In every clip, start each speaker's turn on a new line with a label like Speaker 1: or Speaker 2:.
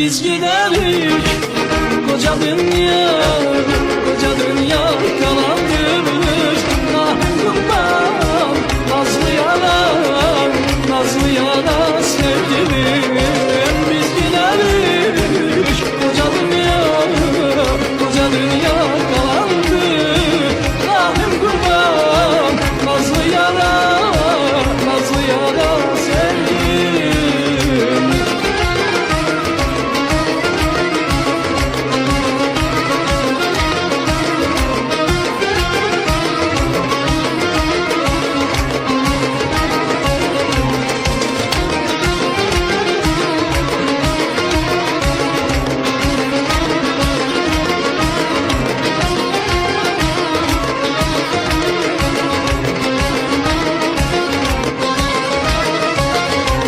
Speaker 1: biz giderik. Koca dünya, koca dünya kalandır. Ah kurban, nazlı yalan, nazlı yalan sevgilim. Biz giderik. Koca dünya, koca dünya kalandır. Ahım kurban, nazlı yalan, nazlı yalan sevgilim.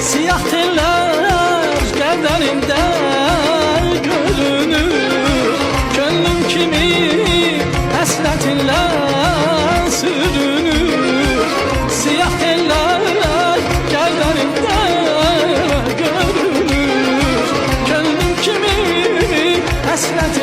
Speaker 1: Siyah teller gerdanimde görünür. Gönlüm kimi həsrətinlə sürünür. Siyah teller gerdanimde görünür. Gönlüm kimi həsrətinlə